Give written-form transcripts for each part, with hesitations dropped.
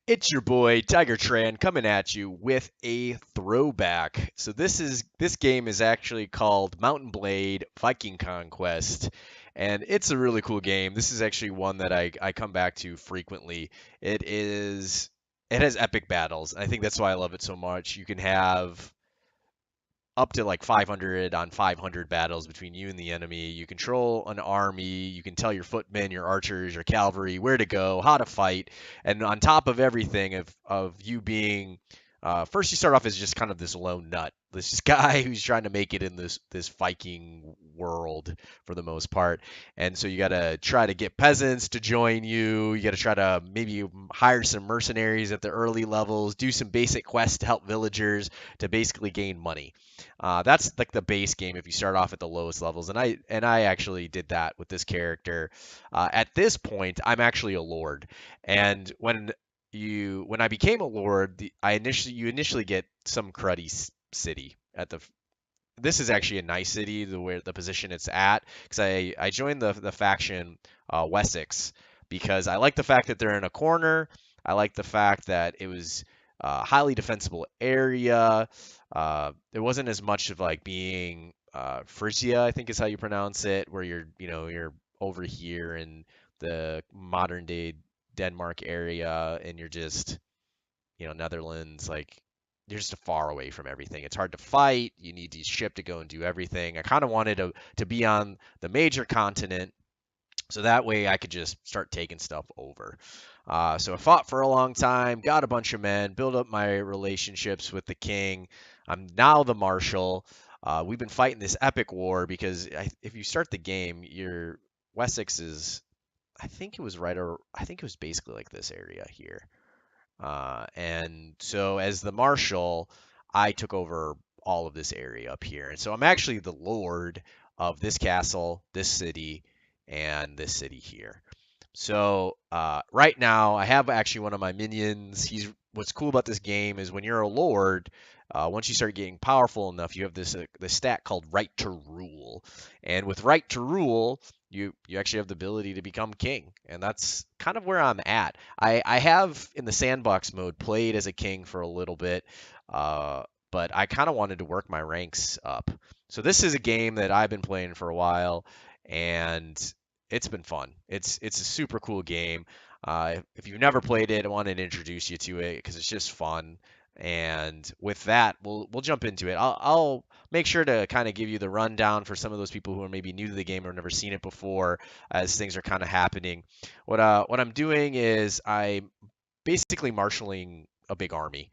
It's your boy Tiger Tran coming at you with a throwback. So this game is actually called Mountain Blade Viking Conquest, and it's a really cool game. This is actually one that I come back to frequently. It has epic battles. I think that's why I love it so much. You can have up to like 500 on 500 battles between you and the enemy. You control an army. You can tell your footmen, your archers, your cavalry where to go, how to fight, and on top of everything, of you being first, you start off as just kind of this lone nut, this guy who's trying to make it in this Viking world for the most part, and so you got to try to get peasants to join you. You got to try to maybe hire some mercenaries at the early levels, do some basic quests to help villagers to basically gain money. That's like the base game if you start off at the lowest levels, and I actually did that with this character. At this point, I'm actually a lord, and when I became a lord, you initially get some cruddy city at the. This is actually a nice city, where the position it's at, because I joined the faction Wessex because I like the fact that they're in a corner. I like the fact that it was a highly defensible area. There wasn't as much of like being Frisia, I think is how you pronounce it, where you're over here in the modern day Denmark area, and you're just Netherlands, like you're just far away from everything. It's hard to fight. You need to ship to go and do everything. I kind of wanted to be on the major continent, so that way I could just start taking stuff over. So I fought for a long time, got a bunch of men, built up my relationships with the king. I'm now the marshal. We've been fighting this epic war because if you start the game, your Wessex is, I think it was I think it was basically like this area here. And so as the marshal, I took over all of this area up here. And so I'm actually the lord of this castle, this city, and this city here. So right now, I have actually one of my minions. What's cool about this game is when you're a lord, once you start getting powerful enough, you have this stat called Right to Rule, and with Right to Rule, you actually have the ability to become king, and that's kind of where I'm at. I have in the sandbox mode played as a king for a little bit, uh, but I kind of wanted to work my ranks up. So this is a game that I've been playing for a while, and it's been fun. It's a super cool game. If you've never played it, I wanted to introduce you to it because it's just fun. And with that, we'll jump into it. I'll make sure to kind of give you the rundown for some of those people who are maybe new to the game or never seen it before, as things are kind of happening. What I'm doing is I'm basically marshaling a big army.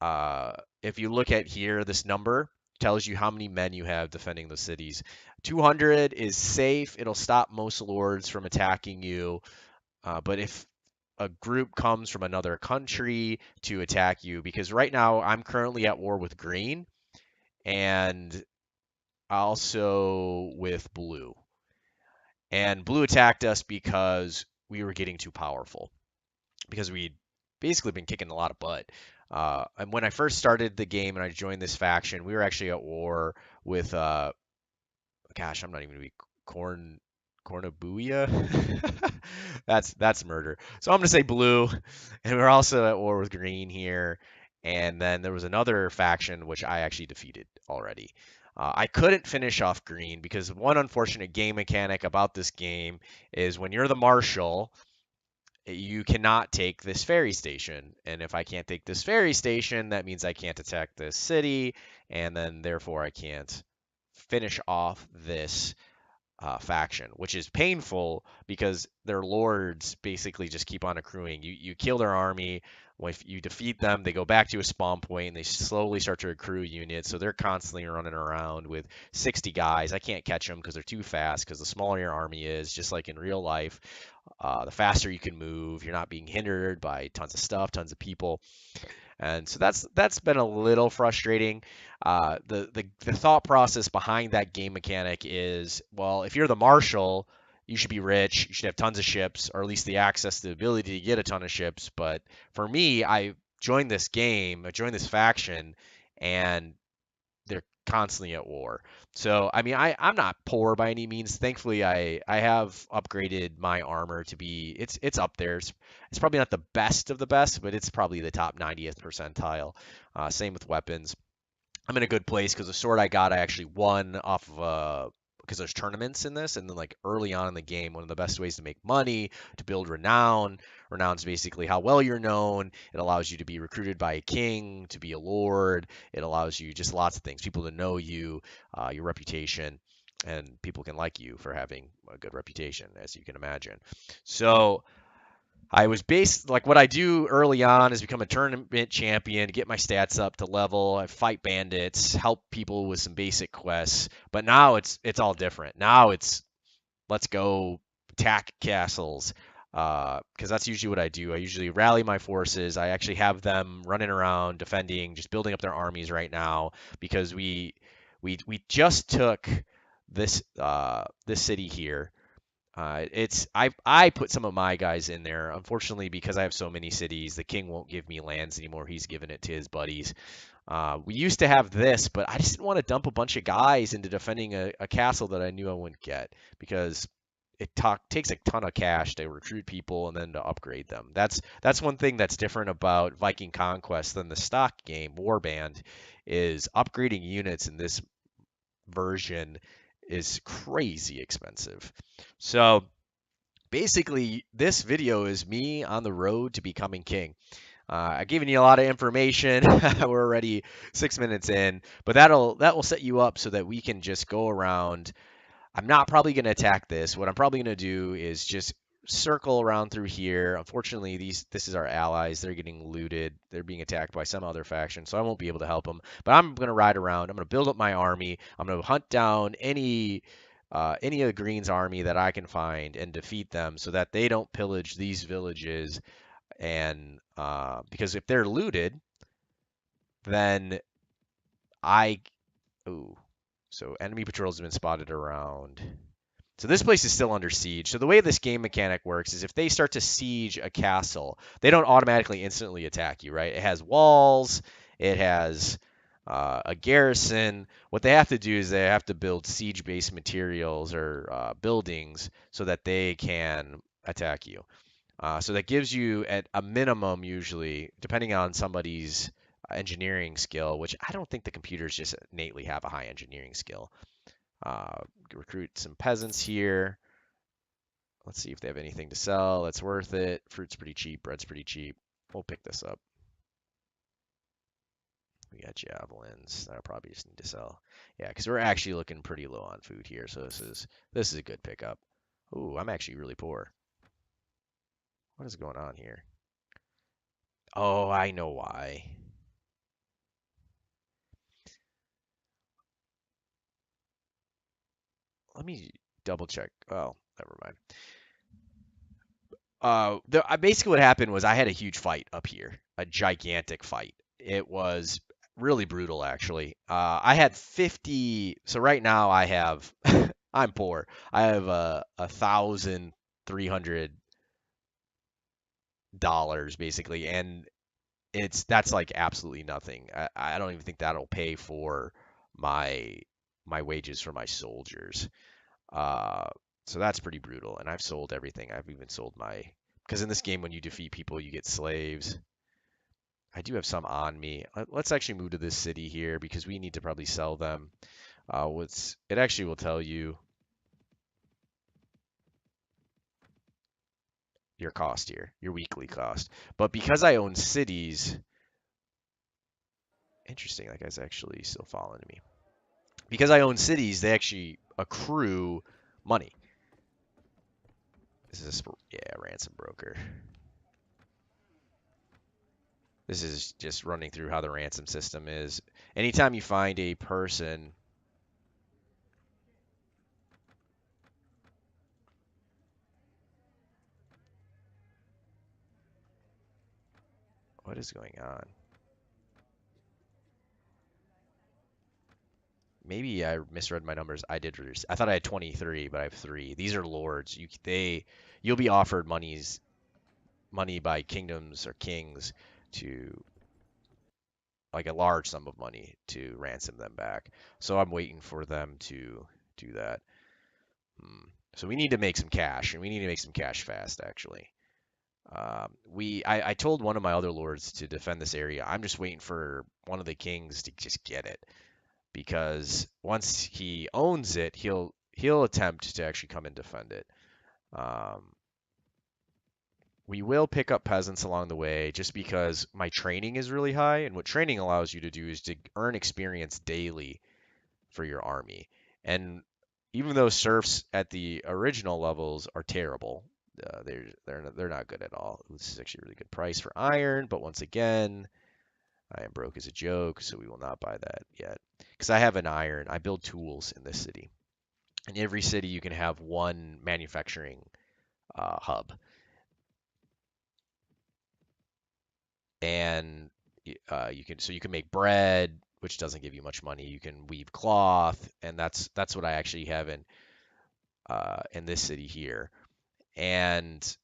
Uh, if you look at here, this number tells you how many men you have defending the cities. 200 is safe. It'll stop most lords from attacking you. But if a group comes from another country to attack you, because right now I'm currently at war with green and also with blue. And blue attacked us because we were getting too powerful, because we'd basically been kicking a lot of butt. And when I first started the game and I joined this faction, we were actually at war with, gosh, I'm not even gonna be Cornabuia. That's murder. So I'm gonna say blue, and we're also at war with green here. And then there was another faction which I actually defeated already. I couldn't finish off green because one unfortunate game mechanic about this game is when you're the marshal, you cannot take this ferry station. And if I can't take this ferry station, that means I can't attack this city, and then therefore I can't finish off this faction, which is painful because their lords basically just keep on accruing. You kill their army. If you defeat them, they go back to a spawn point and they slowly start to accrue units. So they're constantly running around with 60 guys. I can't catch them because they're too fast. Because the smaller your army is, just like in real life, the faster you can move. You're not being hindered by tons of stuff, tons of people. And so that's been a little frustrating. The thought process behind that game mechanic is, well, if you're the marshal, you should be rich, you should have tons of ships, or at least the access, the ability to get a ton of ships. But for me, I joined this faction, and they're constantly at war. So I mean, I'm not poor by any means. Thankfully, I have upgraded my armor to be it's up there. It's probably not the best of the best, but it's probably the top 90th percentile. Same with weapons. I'm in a good place because the sword I got, I actually won off of because there's tournaments in this, and then like early on in the game, one of the best ways to make money, to build renown. Renown's basically how well you're known. It allows you to be recruited by a king, to be a lord. It allows you just lots of things, people to know you, your reputation, and people can like you for having a good reputation, as you can imagine. So I was based like what I do early on is become a tournament champion, get my stats up to level, I fight bandits, help people with some basic quests. But now it's all different. Now it's let's go attack castles. Because that's usually what I do. I usually rally my forces. I actually have them running around defending, just building up their armies right now because we just took this city here. I put some of my guys in there. Unfortunately, because I have so many cities, the king won't give me lands anymore. He's giving it to his buddies. We used to have this, but I just didn't want to dump a bunch of guys into defending a castle that I knew I wouldn't get because takes a ton of cash to recruit people and then to upgrade them. That's one thing that's different about Viking Conquest than the stock game Warband is upgrading units in this version is crazy expensive. So basically, this video is me on the road to becoming king. I've given you a lot of information. We're already 6 minutes in, but that will set you up so that we can just go around. I'm not probably going to attack this. What I'm probably going to do is just circle around through here. Unfortunately, this is our allies. They're getting looted. They're being attacked by some other faction, so I won't be able to help them. But I'm going to ride around. I'm going to build up my army. I'm going to hunt down any of the Green's army that I can find and defeat them so that they don't pillage these villages. And because if they're looted, then I ooh, so enemy patrols have been spotted around. So this place is still under siege. So the way this game mechanic works is if they start to siege a castle, they don't automatically instantly attack you, right? It has walls, it has a garrison. What they have to do is they have to build siege-based materials or buildings so that they can attack you. So that gives you at a minimum, usually, depending on somebody's engineering skill, which I don't think the computers just innately have a high engineering skill. Recruit some peasants here. Let's see if they have anything to sell that's worth it. Fruit's pretty cheap, bread's pretty cheap. We'll pick this up. We got javelins that I probably just need to sell. Yeah, because we're actually looking pretty low on food here, so this is a good pickup. Ooh, I'm actually really poor. What is going on here? Oh, I know why. Let me double check. Oh, never mind. Basically what happened was I had a huge fight up here, a gigantic fight. It was really brutal, actually. I had 50. So right now I have, I'm poor. I have $1,300 basically, and that's like absolutely nothing. I don't even think that'll pay for my my wages for my soldiers. Uh, so that's pretty brutal. And I've sold everything. I've even sold my because in this game when you defeat people you get slaves. I do have some on me. Let's actually move to this city here because we need to probably sell them. What's it actually will tell you your cost here, your weekly cost. But because I own cities, interesting, that guy's actually still following me. Because I own cities, they actually accrue money. This is yeah, ransom broker. This is just running through how the ransom system is. Anytime you find a person, what is going on? Maybe I misread my numbers. I did reduce. I thought I had 23, but I have 3. These are lords. You'll be offered money by kingdoms or kings to like a large sum of money to ransom them back. So I'm waiting for them to do that. So we need to make some cash, and we need to make some cash fast, actually. I told one of my other lords to defend this area. I'm just waiting for one of the kings to just get it, because once he owns it, he'll attempt to actually come and defend it. Um, we will pick up peasants along the way just because my training is really high, and what training allows you to do is to earn experience daily for your army. And even though serfs at the original levels are terrible, they're not good at all. This is actually a really good price for iron, but once again, I am broke as a joke, so we will not buy that yet. Because I have an iron, I build tools in this city. In every city, you can have one manufacturing hub, and you can make bread, which doesn't give you much money. You can weave cloth, and that's what I actually have in this city here. And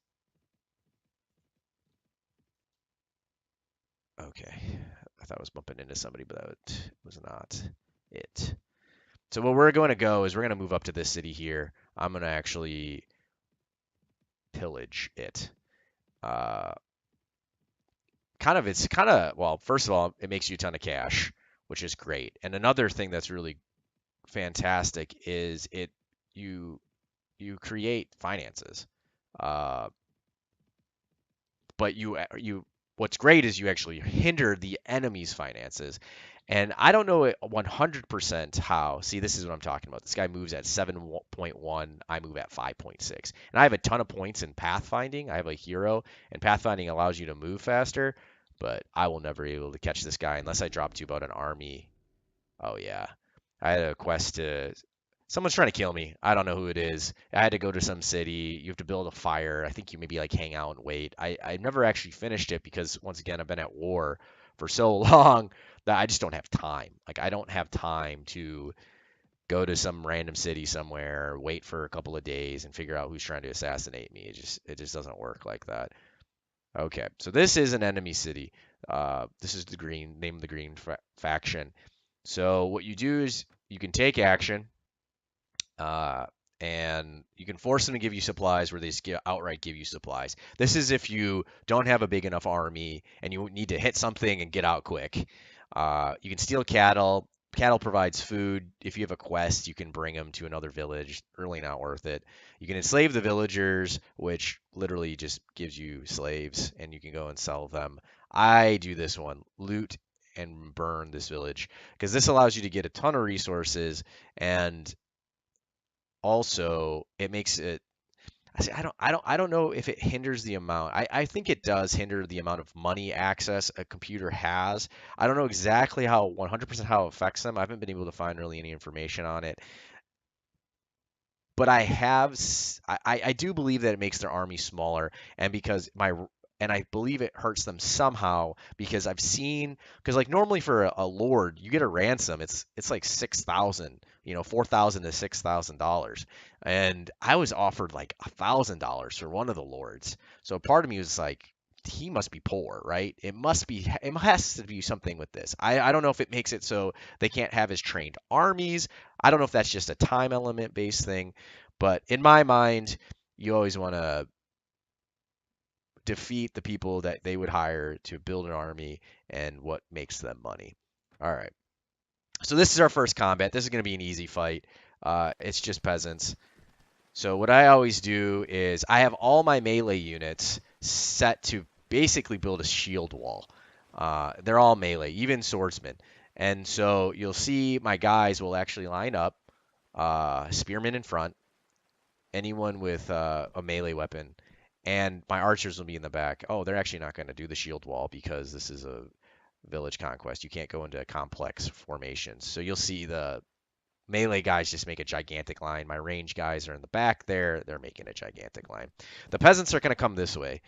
okay, I thought I was bumping into somebody, but that was not it. So what we're going to go is we're going to move up to this city here. I'm going to actually pillage it. Uh, it's kind of, well, first of all, it makes you a ton of cash, which is great. And another thing that's really fantastic is you you create finances. Uh, but you what's great is you actually hinder the enemy's finances. And I don't know 100% how. See, this is what I'm talking about. This guy moves at 7.1. I move at 5.6. And I have a ton of points in pathfinding. I have a hero, and pathfinding allows you to move faster. But I will never be able to catch this guy unless I drop to about an army. Oh, yeah. I had a quest to. Someone's trying to kill me. I don't know who it is. I had to go to some city. You have to build a fire. I think you maybe like hang out and wait. I never actually finished it because once again I've been at war for so long that I just don't have time. Like I don't have time to go to some random city somewhere, wait for a couple of days and figure out who's trying to assassinate me. It just doesn't work like that. Okay, so this is an enemy city. This is the green name of the green faction. So what you do is you can take action, uh, and you can force them to give you supplies where they just outright give you supplies. This is if you don't have a big enough army and you need to hit something and get out quick. You can steal cattle. Cattle provides food. If you have a quest, you can bring them to another village. Really not worth it. You can enslave the villagers, which literally just gives you slaves, and you can go and sell them. I do this one, loot and burn this village, because this allows you to get a ton of resources, and also it makes it. I don't know if it hinders the amount. I think it does hinder the amount of money access a computer has. I don't know exactly how 100% how it affects them. I haven't been able to find really any information on it, but I do believe that it makes their army smaller, and and I believe it hurts them somehow because I've seen, because like normally for a lord you get a ransom, it's like 6,000, 4,000 to $6,000, and I was offered like $1,000 for one of the lords. So part of me was like, he must be poor, right? It has to be something with this. I don't know if it makes it so they can't have as trained armies. I don't know if that's just a time element based thing, but in my mind, you always want to defeat the people that they would hire to build an army and what makes them money. All right. So this is our first combat. This is going to be an easy fight. It's just peasants. So what I always do is I have all my melee units set to basically build a shield wall. They're all melee, even swordsmen. And so you'll see my guys will actually line up, spearmen in front, anyone with a melee weapon, and my archers will be in the back. Oh, they're actually not going to do the shield wall because this is a village conquest. You can't go into complex formations. So you'll see the melee guys just make a gigantic line. My range guys are in the back there. They're making a gigantic line. The peasants are going to come this way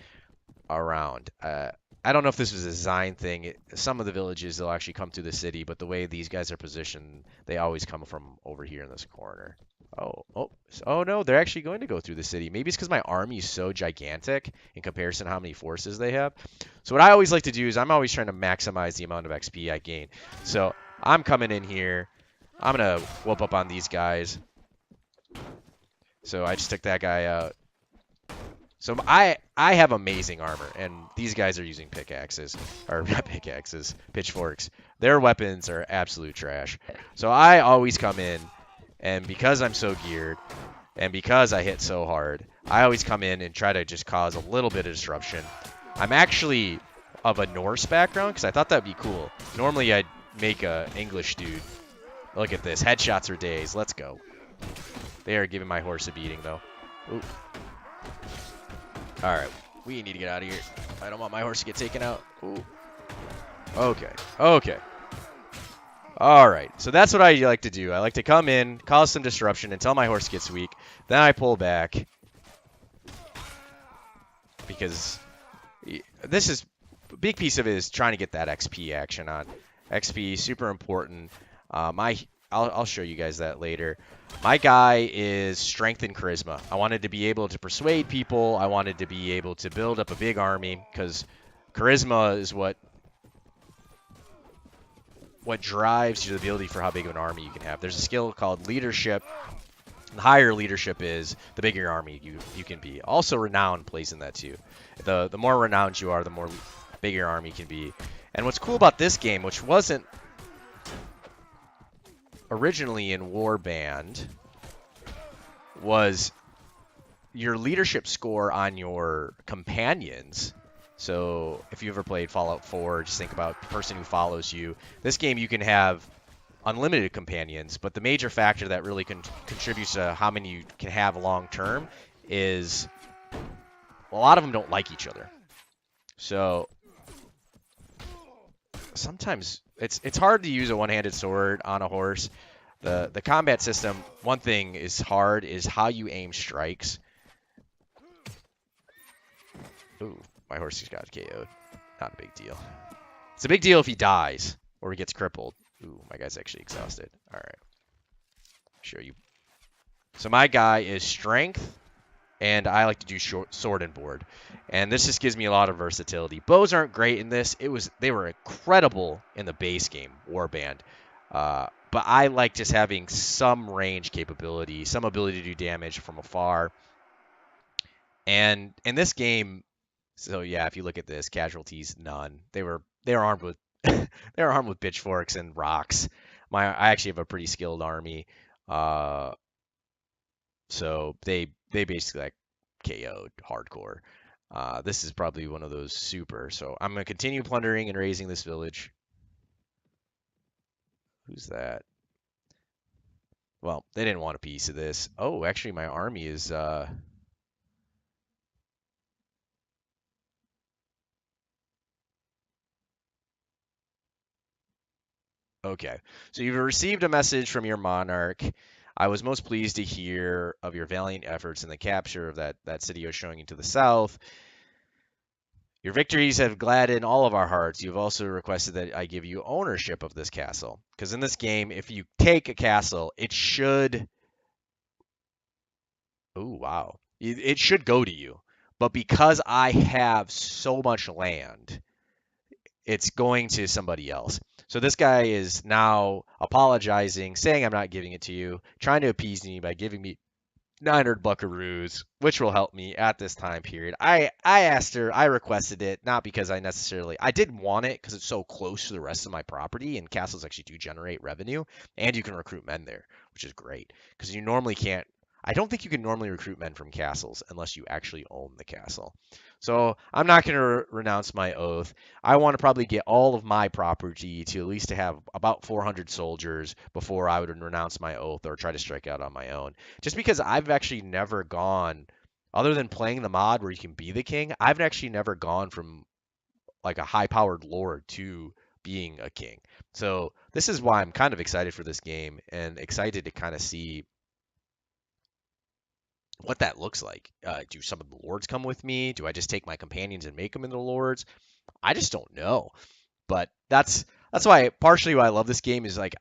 around. I don't know if this was a design thing. Some of the villages, they'll actually come through the city, but the way these guys are positioned, they always come from over here in this corner. Oh no, they're actually going to go through the city. Maybe it's because my army is so gigantic in comparison to how many forces they have. So what I always like to do is I'm always trying to maximize the amount of XP I gain. So I'm coming in here. I'm gonna whoop up on these guys. So I just took that guy out. So I have amazing armor, and these guys are using pickaxes, or not pickaxes, pitchforks. Their weapons are absolute trash. So I always come in, and because I'm so geared, and because I hit so hard, I always come in and try to just cause a little bit of disruption. I'm actually of a Norse background because I thought that'd be cool. Normally I'd make a English dude. Look at this, headshots for days. Let's go. They are giving my horse a beating though. Ooh. All right, we need to get out of here. I don't want my horse to get taken out. Ooh. Okay. Okay. All right. So that's what I like to do. I like to come in, cause some disruption until my horse gets weak. Then I pull back because this is a big piece of it is trying to get that XP action on. XP super important. I'll show you guys that later. My guy is strength and charisma. I wanted to be able to persuade people. I wanted to be able to build up a big army because charisma is what drives the ability for how big of an army you can have. There's a skill called leadership. The higher leadership is, the bigger your army you can be. Also, renown plays in that too. The more renowned you are, the more bigger your army can be. And what's cool about this game, which wasn't originally in Warband, was your leadership score on your companions. So if you ever played Fallout 4, just think about the person who follows you. This game you can have unlimited companions, but the major factor that really contributes to how many you can have long term is a lot of them don't like each other. So sometimes it's hard to use a one-handed sword on a horse. The combat system, one thing is hard is how you aim strikes. Ooh, my horse just got KO'd. Not a big deal. It's a big deal if he dies or he gets crippled. Ooh, my guy's actually exhausted. All right. Show you. So my guy is strength, and I like to do sword and board. And this just gives me a lot of versatility. Bows aren't great in this. They were incredible in the base game, Warband. But I like just having some range capability, some ability to do damage from afar. And in this game, so yeah, if you look at this, casualties none. They were armed with they were armed with pitchforks and rocks. I actually have a pretty skilled army, so they basically like KO'd hardcore. This is probably one of those super. So I'm gonna continue plundering and raising this village. Who's that? Well, they didn't want a piece of this. Oh, actually, my army is okay. So you've received a message from your monarch. I was most pleased to hear of your valiant efforts in the capture of that city you're showing you to the south. Your victories have gladdened all of our hearts. You've also requested that I give you ownership of this castle. Because in this game, if you take a castle, it should... Oh, wow. It should go to you. But because I have so much land, it's going to somebody else. So this guy is now apologizing, saying I'm not giving it to you, trying to appease me by giving me 900 buckaroos, which will help me at this time period. I asked her, I requested it, not because I didn't want it because it's so close to the rest of my property, and castles actually do generate revenue, and you can recruit men there, which is great because you normally can't. I don't think you can normally recruit men from castles unless you actually own the castle. So I'm not going to renounce my oath. I want to probably get all of my property to at least to have about 400 soldiers before I would renounce my oath or try to strike out on my own. Just because I've actually never gone, other than playing the mod where you can be the king, I've actually never gone from like a high-powered lord to being a king. So this is why I'm kind of excited for this game and excited to kind of see what that looks like. Do some of the lords come with me? Do I just take my companions and make them into lords? I just don't know. But that's why partially why I love this game is like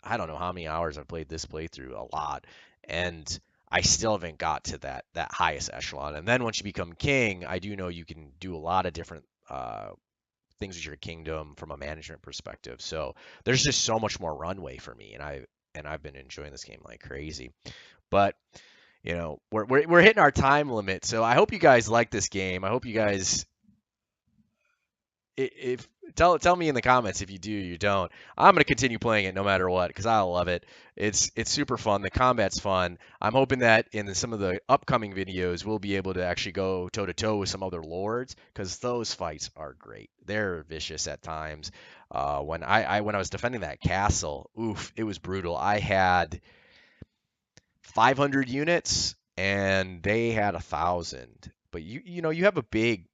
I don't know how many hours I've played this playthrough, a lot, and I still haven't got to that highest echelon. And then once you become king, I do know you can do a lot of different things with your kingdom from a management perspective. So there's just so much more runway for me, and I've been enjoying this game like crazy. But we're hitting our time limit, so I hope you guys like this game. I hope you guys if tell me in the comments if you do, you don't. I'm gonna continue playing it no matter what because I love it. It's super fun. The combat's fun. I'm hoping that in some of the upcoming videos we'll be able to actually go toe to toe with some other lords because those fights are great. They're vicious at times. When I was defending that castle, oof, it was brutal. I had 500 units and they had 1,000. But you have a big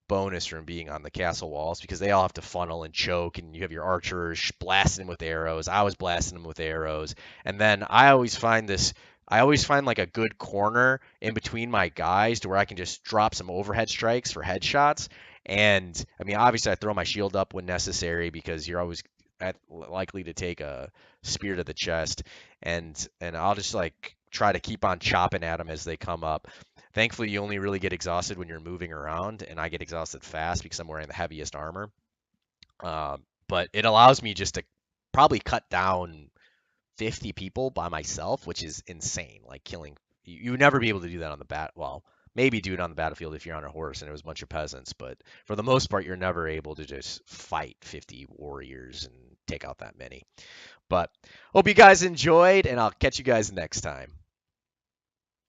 bonus from being on the castle walls because they all have to funnel and choke, and you have your archers blasting them with arrows. I was blasting them with arrows, and then I always find like a good corner in between my guys to where I can just drop some overhead strikes for headshots. And I mean, obviously, I throw my shield up when necessary because you're always likely to take a spear to the chest, and I'll just like try to keep on chopping at them as they come up. Thankfully, you only really get exhausted when you're moving around, and I get exhausted fast because I'm wearing the heaviest armor. But it allows me just to probably cut down 50 people by myself, which is insane. Like killing, you would never be able to do that on the well, maybe do it on the battlefield if you're on a horse and it was a bunch of peasants, but for the most part, you're never able to just fight 50 warriors and take out that many. But hope you guys enjoyed, and I'll catch you guys next time.